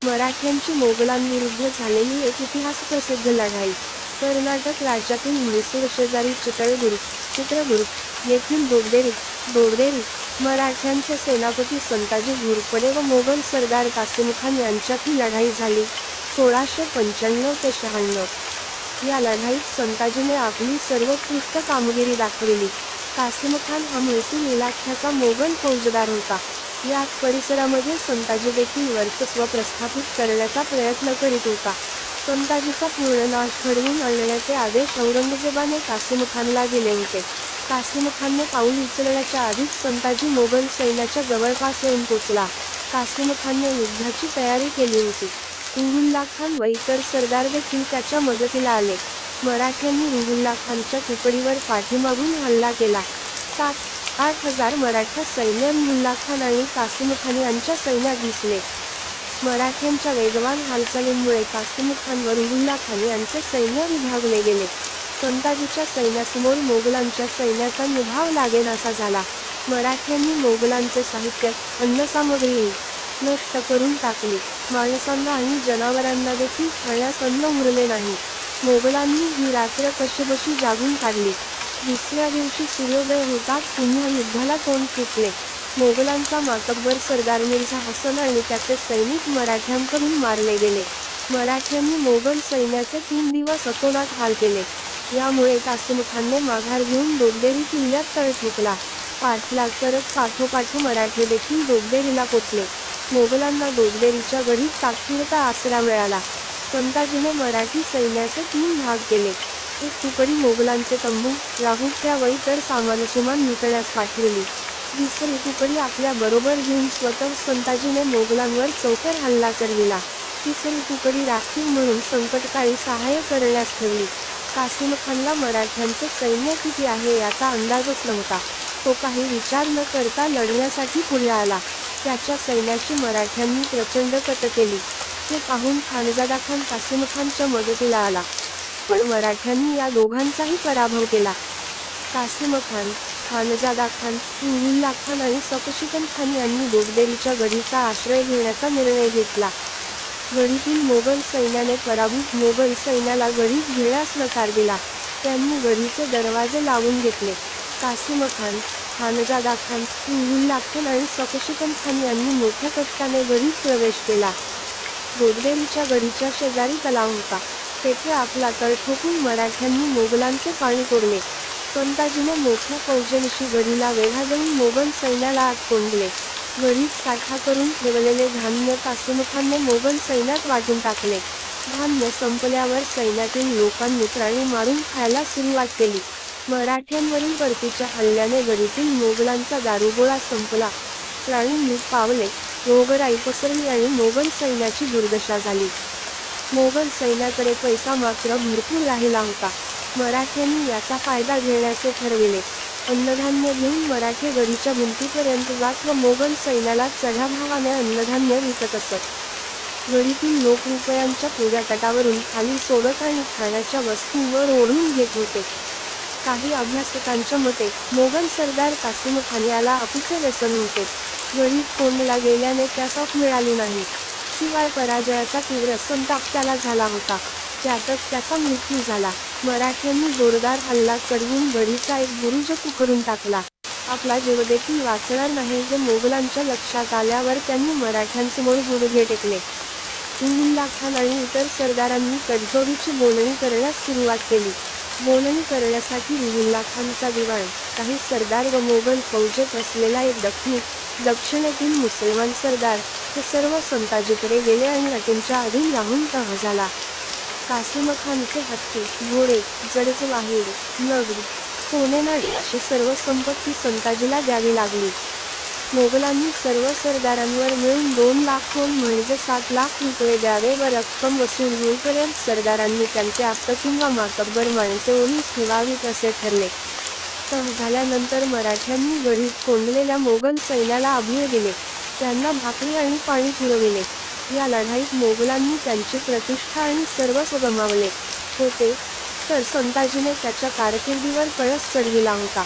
मराठ्यांची मोगलांविरुद्ध झालेली एक इतिहास प्रसिद्ध लढाई. कर्नाटक राज्यातील म्हैसूर शेजारी चित्रदुर्ग येथील दोरदेरी मराठ्यांचे सेनापती संताजी घोरपडे व मोगल सरदार कासिमखान यांच्यात ही लढाई झाली. 1695 ते 96 या लढाईत संताजीने आपली सर्वोत्कृष्ट कामगिरी दाखविली. कासिमखान हा म्हैसूर इलाख्याचा मोगल फौजदार होता. याच परिसरामध्ये संताजी देखील वर्चस्व प्रस्थापित करण्याचा प्रयत्न करीत होता. संताजीचा पूर्ण नाश घडवून आणण्याचे आदेश औरंगजेबाने कासिमखानला दिले होते. कासिमखानने पाऊल उचलण्याच्या आधीच संताजी मोगल सैन्याच्या जवळपास येऊन पोचला. कासिमखानने युद्धाची तयारी केली होती. रुहुल्ला खान व इतर सरदार देखील त्याच्या मदतीला आले. मराठ्यांनी रुहुल्ला खानच्या तुकडीवर पाठीमागून हल्ला केला. 7-8 हजार मराठा सैन्य रुहुल्ला खान आणि कासिमखान यांच्या सैन्यात घुसले. मराठ्यांच्या वेगवान हालचालींमुळे कासिमखान व रुहुल्ला खान यांचे सैन्य विभागले गेले. संताजीच्या सैन्यासमोर मोगलांच्या सैन्याचा निभाव लागेनासा झाला. मराठ्यांनी मोगलांचे साहित्य, अन्नसामग्री नष्ट करून टाकली. माणसांना आणि जनावरांना देखील खाण्यास अन्न उरले नाही. मोगलांनी ही रात्र कशीबशी जागून काढली. दुसऱ्या दिवशी सूर्योदय होताच पुन्हा युद्धाला तोंड फुटले. मोगलांचा मातब्बर सरदार मिर्झा हसन आणि त्याचे सैनिक मराठ्यांकडून मारले गेले. मराठ्यांनी मोगल सैन्याचे 3 दिवस अतोनात हाल केले. यामुळे कासिमखानने माघार घेऊन दोगदेरी किल्ल्यात तळ ठोकला. पाठलाग करत पाठोपाठ मराठे देखील दोगदेरीला पोचले. मोगलांना दोगदेरीच्या गढीत तात्पुरता आसरा मिळाला. संताजीने मराठी सैन्याचे 3 भाग केले. एक तुकडी मोगलांचे तंबू, राहुट्या व इतर सामानसुमान लुटण्यास पाठविली. दुसरी तुकडी आपल्या बरोबर घेऊन स्वतः संताजीने मोगलांवर चौफेर हल्ला चढविला. तिसरी तुकडी राखीव म्हणून संकटकाळी सहाय्य करण्यास ठेवली. कासिमखानला मराठ्यांचे सैन्य किती आहे याचा अंदाजच नव्हता. तो काही विचार न करता लढण्यासाठी पुढे आला. त्याच्या सैन्याची मराठ्यांनी प्रचंड कट केली. ते पाहून खानजादा खान कासिमखानच्या मदतीला आला. पण मराठ्यांनी या दोघांचाही पराभव केला. कासिमखान, खानजादा खान, रुहुल्ला खान आणि सफशिकन खान यांनी दोगदेरीच्या गढीचा आश्रय घेण्याचा निर्णय घेतला. गढीतील मोगल सैन्याने पराभूत मोगल सैन्याला गढीत घेण्यास नकार दिला. त्यांनी गढीचे दरवाजे लावून घेतले. कासिमखान, खानजादा खान, रुहुल्ला खान आणि सफशिकन खान यांनी मोठ्या कष्टाने गढीत प्रवेश केला. दोगदेरीच्या गढीच्या शेजारी तलाव होता. तेथे आपला तळ ठोकून मराठ्यांनी मोगलांचे पाणी तोडले. संताजीने मोठ्या फौजेनिशी गढीला वेढा देऊन मोगल सैन्याला आत कोंडले. गढीत साठा करून ठेवलेले धान्य कासिमखानने मोगल सैन्यात वाटून टाकले. धान्य संपल्यावर सैन्यातील लोकांनी प्राणी मारून खायला सुरुवात केली. मराठ्यांवरील परतीच्या हल्ल्याने गढीतील मोगलांचा दारुगोळा संपला. प्राणी मृत पावले, रोगराई पसरली आणि मोगल सैन्याची दुर्दशा झाली. मोगल सैन्याकडे पैसा मात्र भरपूर राहिला होता. मराठ्यांनी याचा फायदा घेण्याचे ठरविले. अन्नधान्य घेऊन मराठे गढीच्या भिंतीपर्यंत जात व मोगल सैन्याला चढ्या भावाने अन्नधान्य विकत असत. गढीतील लोक रुपयांच्या पुऱ्या तटावरून खाली सोडत आणि खाण्याच्या वस्तूंवर ओढून घेत होते. काही अभ्यासकांच्या मते मोगल सरदार कासिमखान याला अफूचे व्यसन होते. गढीत कोंडला गेल्याने त्यास अफ मिळाली नाही. शिवाय पराजयाचा तीव्र संताप त्याला झाला होता. त्यातच त्याचा मृत्यू झाला. मराठ्यांनी जोरदार हल्ला चढवून गढीचा एक बुरुज उखडून टाकला. आपला जीव देखील वाचणार नाही हे मोगलांच्या लक्षात आल्यावर त्यांनी मराठ्यांसमोर गुडघे टेकले. रुहुल्ला खान आणि इतर सरदारांनी तडजोडीची बोलणी करण्यास सुरुवात केली. बोलणी करण्यासाठी रुहुल्ला खानचा दिवाण, काही सरदार व मोगल फौजेत असलेला एक दक्षिणेतील मुसलमान सरदार हे सर्व संताजीकडे गेले आणि अटींच्या अधीन राहून तह झाला. कासिमखानचे हत्ती, घोडे, जडजवाहीर, नगद, सोनेनाणी अशी सर्व संपत्ती संताजीला द्यावी लागली. मोगलांनी सर्व सरदारांवर मिळून 2 लाख म्हणजे 7 लाख रुपये द्यावे व रक्कम वसूल होईपर्यंत सरदारांनी त्यांचे आप्त किंवा मातब्बर माणसे ओलीस ठेवावीत असे ठरले. तह झाल्यानंतर मराठ्यांनी गढीत कोंडलेल्या मोगल सैन्याला अभय दिले. त्यांना भाकरी आणि पाणी पुरविले. या लढाईत मोगलांनी त्यांची प्रतिष्ठा आणि सर्वस्व गमावले होते, तर संताजीने त्याच्या कारकिर्दीवर कळस चढविला होता.